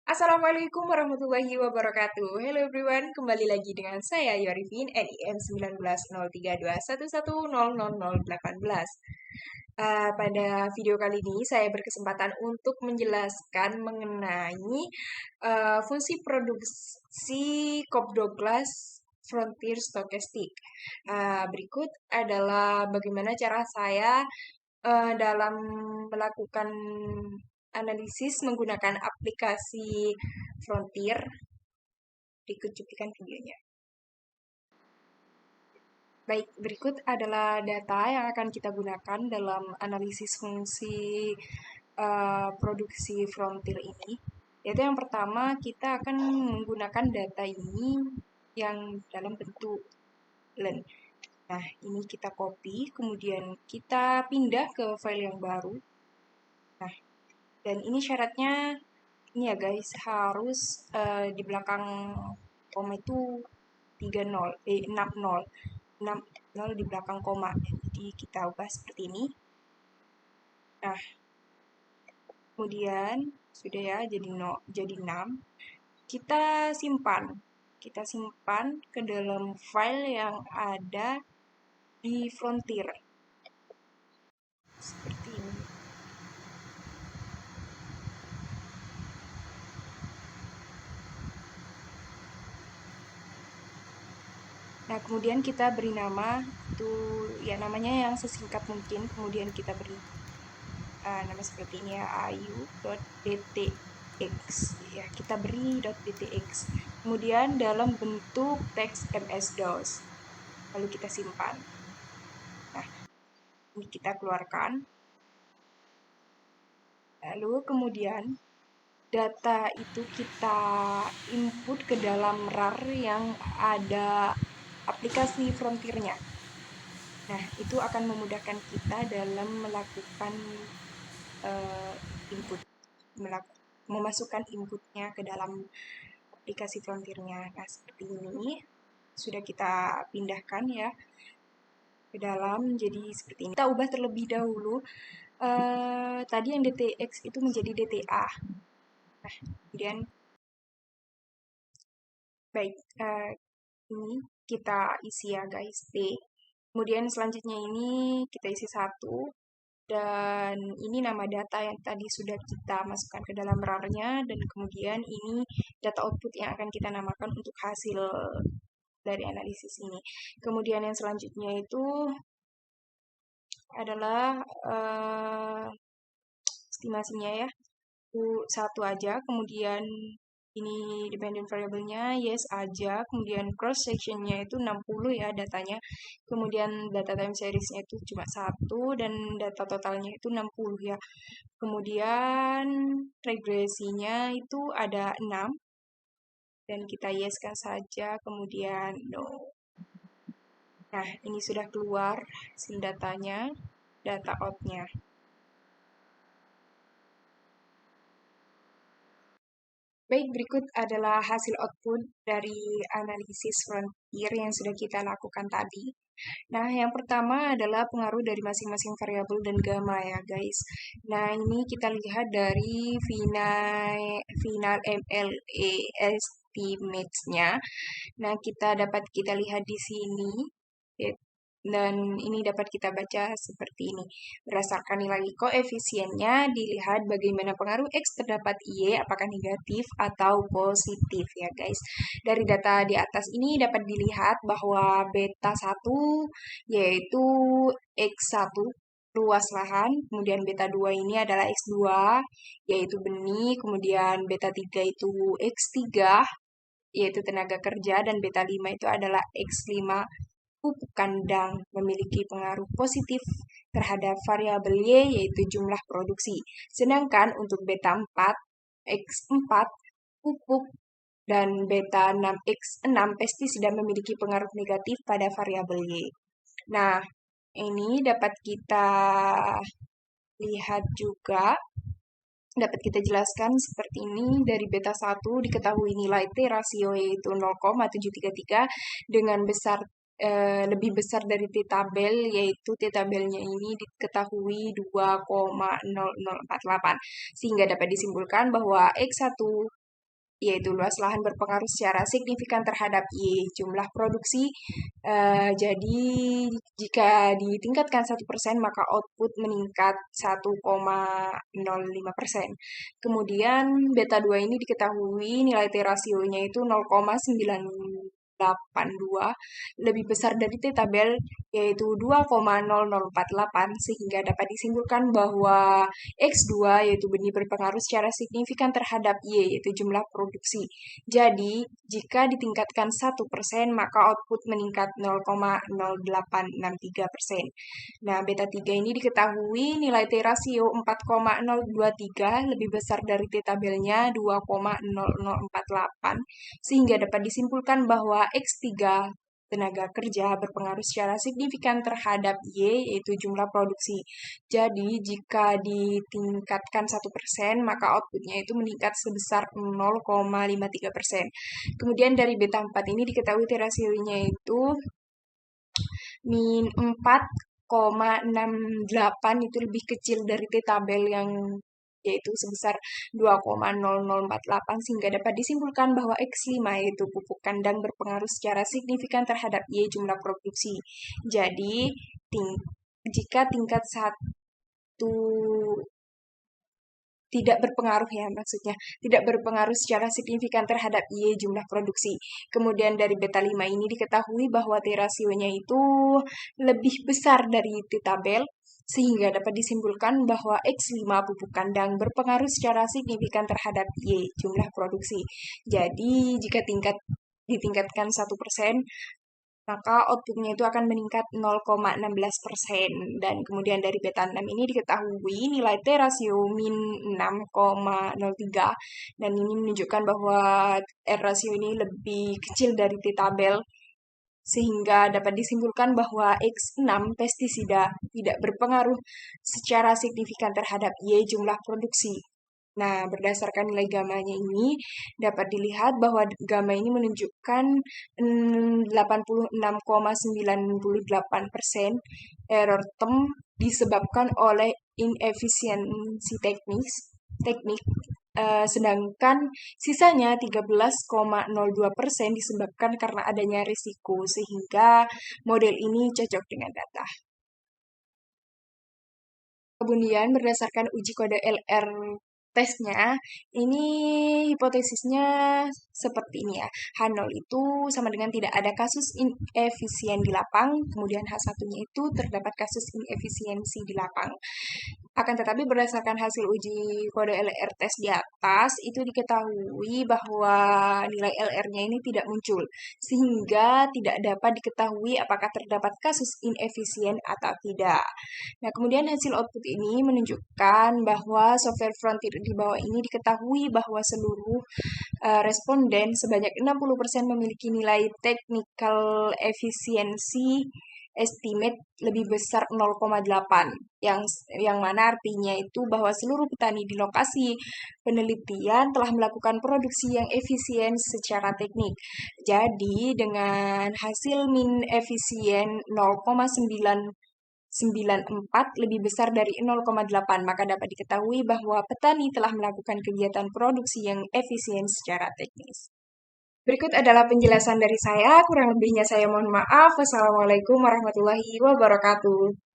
Assalamualaikum warahmatullahi wabarakatuh. Hello everyone, kembali lagi dengan saya Yorifin, NIM 190321110018. Pada video kali ini saya berkesempatan untuk menjelaskan mengenai fungsi produksi Cobb Douglas Frontier Stochastic. Berikut adalah bagaimana cara saya dalam melakukan analisis menggunakan aplikasi Frontier. Berikut cuplikan videonya. Baik, berikut adalah data yang akan kita gunakan dalam analisis fungsi produksi Frontier ini. Yaitu yang pertama, kita akan menggunakan data ini yang dalam bentuk len. Nah, ini kita copy, kemudian kita pindah ke file yang baru. Nah, dan ini syaratnya, ini ya guys, harus di belakang koma itu 60 di belakang koma. Jadi kita ubah seperti ini. Nah, kemudian sudah ya, jadi 6. Kita simpan. Kita simpan ke dalam file yang ada di Frontier. Seperti ini. Nah, kemudian kita beri nama, itu ya namanya yang sesingkat mungkin, kemudian kita beri nama seperti ini ya, ayu.dtx ya, kita beri .dtx, kemudian dalam bentuk teks MS-DOS, lalu kita simpan. Nah, ini kita keluarkan, lalu kemudian data itu kita input ke dalam RAR yang ada aplikasi Frontier-nya. Nah, itu akan memudahkan kita dalam melakukan input, memasukkan inputnya ke dalam aplikasi Frontier-nya. Nah, seperti ini sudah kita pindahkan ya ke dalam, jadi seperti ini. Kita ubah terlebih dahulu tadi yang DTX itu menjadi DTA. Nah, kemudian baik, ini kita isi ya guys, D. Kemudian selanjutnya ini kita isi 1. Dan ini nama data yang tadi sudah kita masukkan ke dalam RAR-nya, dan kemudian ini data output yang akan kita namakan untuk hasil dari analisis ini. Kemudian yang selanjutnya itu adalah estimasinya ya, itu 1 aja, kemudian ini dependent variable-nya yes aja, kemudian cross section-nya itu 60 ya datanya, kemudian data time series-nya itu cuma 1, dan data totalnya itu 60 ya. Kemudian regresinya itu ada 6, dan kita yes-kan saja, kemudian no. Nah, ini sudah keluar hasil datanya, data out-nya. Baik, berikut adalah hasil output dari analisis Frontier yang sudah kita lakukan tadi. Nah, yang pertama adalah pengaruh dari masing-masing variabel dan gamma ya, guys. Nah, ini kita lihat dari final MLE estimates-nya. Nah, kita lihat di sini. Dan ini dapat kita baca seperti ini. Berdasarkan nilai koefisiennya, dilihat bagaimana pengaruh X terdapat Y, apakah negatif atau positif ya guys. Dari data di atas ini dapat dilihat bahwa beta 1 yaitu X1 luas lahan, kemudian beta 2 ini adalah X2 yaitu benih, kemudian beta 3 itu X3 yaitu tenaga kerja, dan beta 5 itu adalah X5 pupuk kandang, memiliki pengaruh positif terhadap variabel Y yaitu jumlah produksi. Sedangkan untuk beta 4, X4 pupuk, dan beta 6 X6 pestisida memiliki pengaruh negatif pada variabel Y. Nah, ini dapat kita lihat juga, dapat kita jelaskan seperti ini. Dari beta 1 diketahui nilai T rasio yaitu 0,733 dengan lebih besar dari T tabel, yaitu T tabelnya ini diketahui 2,0048, sehingga dapat disimpulkan bahwa X1 yaitu luas lahan berpengaruh secara signifikan terhadap Y, jumlah produksi. Jadi jika ditingkatkan 1%, maka output meningkat 1,05%. Kemudian beta 2 ini diketahui nilai T rasionya itu 0,982, lebih besar dari T tabel yaitu 2,0048, sehingga dapat disimpulkan bahwa X2 yaitu benih berpengaruh secara signifikan terhadap Y yaitu jumlah produksi. Jadi, jika ditingkatkan 1%, maka output meningkat 0,0863%. Nah, beta 3 ini diketahui nilai T rasio 4,023, lebih besar dari T tabelnya 2,0048, sehingga dapat disimpulkan bahwa X3 tenaga kerja berpengaruh secara signifikan terhadap Y, yaitu jumlah produksi. Jadi, jika ditingkatkan 1%, maka outputnya itu meningkat sebesar 0,53%. Kemudian dari beta 4 ini diketahui T rasionya itu min 4,68, itu lebih kecil dari T tabel yang yaitu sebesar 2,0048, sehingga dapat disimpulkan bahwa X5 yaitu pupuk kandang berpengaruh secara signifikan terhadap Y jumlah produksi. Jadi, jika tingkat 1 tidak berpengaruh ya maksudnya, tidak berpengaruh secara signifikan terhadap Y jumlah produksi. Kemudian dari beta 5 ini diketahui bahwa T rasionya itu lebih besar dari T tabel, sehingga dapat disimpulkan bahwa X5 pupuk kandang berpengaruh secara signifikan terhadap Y jumlah produksi. Jadi jika ditingkatkan 1%, maka outputnya itu akan meningkat 0,16%. Dan kemudian dari beta 6 ini diketahui nilai T rasio min 6,03, dan ini menunjukkan bahwa R rasio ini lebih kecil dari T tabel, sehingga dapat disimpulkan bahwa X6 pestisida tidak berpengaruh secara signifikan terhadap Y jumlah produksi. Nah, berdasarkan nilai gamanya ini, dapat dilihat bahwa gamma ini menunjukkan 86,98% error term disebabkan oleh inefisiensi teknik, sedangkan sisanya 13,02% disebabkan karena adanya risiko, sehingga model ini cocok dengan data. Kemudian berdasarkan uji kode LR tesnya, ini hipotesisnya seperti ini ya. H0 itu sama dengan tidak ada kasus inefisien di lapang, kemudian H1-nya itu terdapat kasus inefisiensi di lapang. Akan tetapi berdasarkan hasil uji kode LR test di atas, itu diketahui bahwa nilai LR-nya ini tidak muncul, sehingga tidak dapat diketahui apakah terdapat kasus inefisien atau tidak. Nah, kemudian hasil output ini menunjukkan bahwa software Frontier di bawah ini diketahui bahwa seluruh responden sebanyak 60% memiliki nilai technical efficiency estimate lebih besar 0,8, yang mana artinya itu bahwa seluruh petani di lokasi penelitian telah melakukan produksi yang efisien secara teknik. Jadi dengan hasil min efisien 0,994 lebih besar dari 0,8, maka dapat diketahui bahwa petani telah melakukan kegiatan produksi yang efisien secara teknis. Berikut adalah penjelasan dari saya, kurang lebihnya saya mohon maaf. Wassalamualaikum warahmatullahi wabarakatuh.